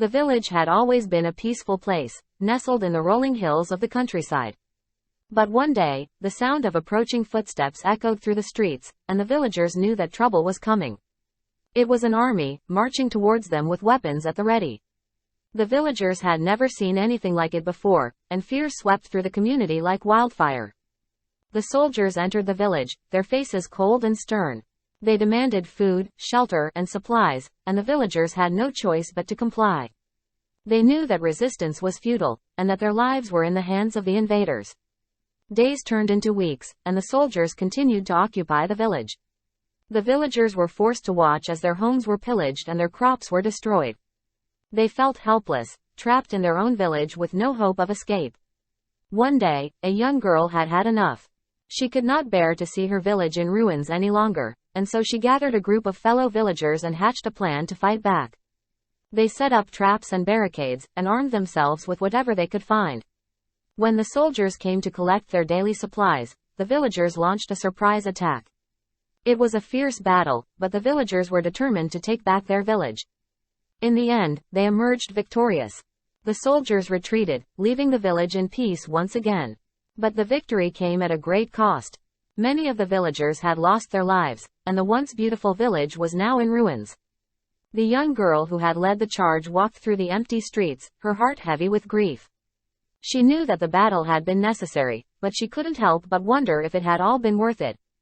The village had always been a peaceful place, nestled in the rolling hills of the countryside. But one day, the sound of approaching footsteps echoed through the streets, and the villagers knew that trouble was coming. It was an army, marching towards them with weapons at the ready. The villagers had never seen anything like it before, and fear swept through the community like wildfire. The soldiers entered the village, their faces cold and stern. They demanded food, shelter, and supplies, and the villagers had no choice but to comply. They knew that resistance was futile, and that their lives were in the hands of the invaders. Days turned into weeks, and the soldiers continued to occupy the village. The villagers were forced to watch as their homes were pillaged and their crops were destroyed. They felt helpless, trapped in their own village with no hope of escape. One day, a young girl had had enough. She could not bear to see her village in ruins any longer, and so she gathered a group of fellow villagers and hatched a plan to fight back. They set up traps and barricades, and armed themselves with whatever they could find. When the soldiers came to collect their daily supplies, the villagers launched a surprise attack. It was a fierce battle, but the villagers were determined to take back their village. In the end, they emerged victorious. The soldiers retreated, leaving the village in peace once again. But the victory came at a great cost. Many of the villagers had lost their lives, and the once beautiful village was now in ruins. The young girl who had led the charge walked through the empty streets, her heart heavy with grief. She knew that the battle had been necessary, but she couldn't help but wonder if it had all been worth it.